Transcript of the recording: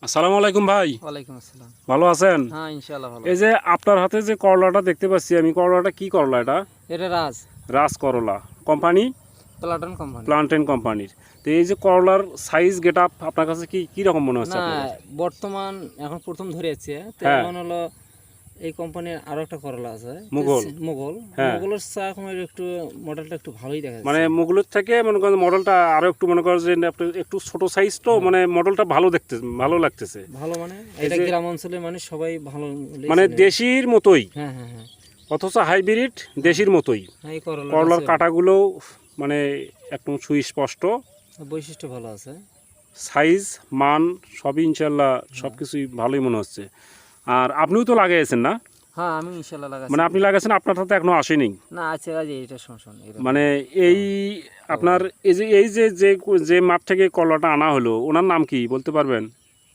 আসসালামু আলাইকুম ভাই। ওয়ালাইকুম আসসালাম। ভালো আছেন? হ্যাঁ, ইনশাআল্লাহ ভালো। এই যে আপনার হাতে যে করলাটা দেখতে পাচ্ছি আমি, করলাটা কি করলা এটা? এটা রাজ করলা কোম্পানি, প্লাটন কোম্পানি। প্লান্টেন কোম্পানির। তো এই যে করলার সাইজ গেটআপ আপনার কাছে কি রকম মনে হচ্ছে না, আপনার কাছে? বর্তমান এখন প্রথম ধরেছে তো হ্যাঁ। এখন হলো এই কোম্পানির আরো একটা করলা আছে মুঘল। মুঘল হ্যাঁ। মুঘলের চা এখন একটু মডেলটা একটু ভালোই দেখা যাচ্ছে। মানে মুগুলোর থেকে মনে করেন মডেলটা আরো একটু মনে করেন যে একটু ছোট সাইজ তো, মানে মডেলটা ভালো লাগতেছে। ভালো মানে এটা গ্রাম অঞ্চলের মানে সবাই ভালো মানে দেশির মতোই, হ্যাঁ হ্যাঁ হ্যাঁ অথচ হাইব্রিড দেশির মতোই। হ্যাঁ, এই করলা করলার কাঁটাগুলো মানে একদম সুস্পষ্ট, বৈশিষ্ট্য ভালো আছে। সাইজ মান সবই ইনশাল্লাহ সব কিছুই ভালোই মনে হচ্ছে। আর আপনিও তো লাগাইছেন না? হ্যাঁ, আমি ইনশাআল্লাহ লাগাচ্ছি। মানে আপনি লাগাইছেন, আপনার হাতে এখনো আসেনি? না, আছে আজ এটা সমস্যা নেই। মানে এই আপনার এই যে যে মাঠ থেকে কলাটা আনা হলো, ওনার নাম কি বলতে পারবেন?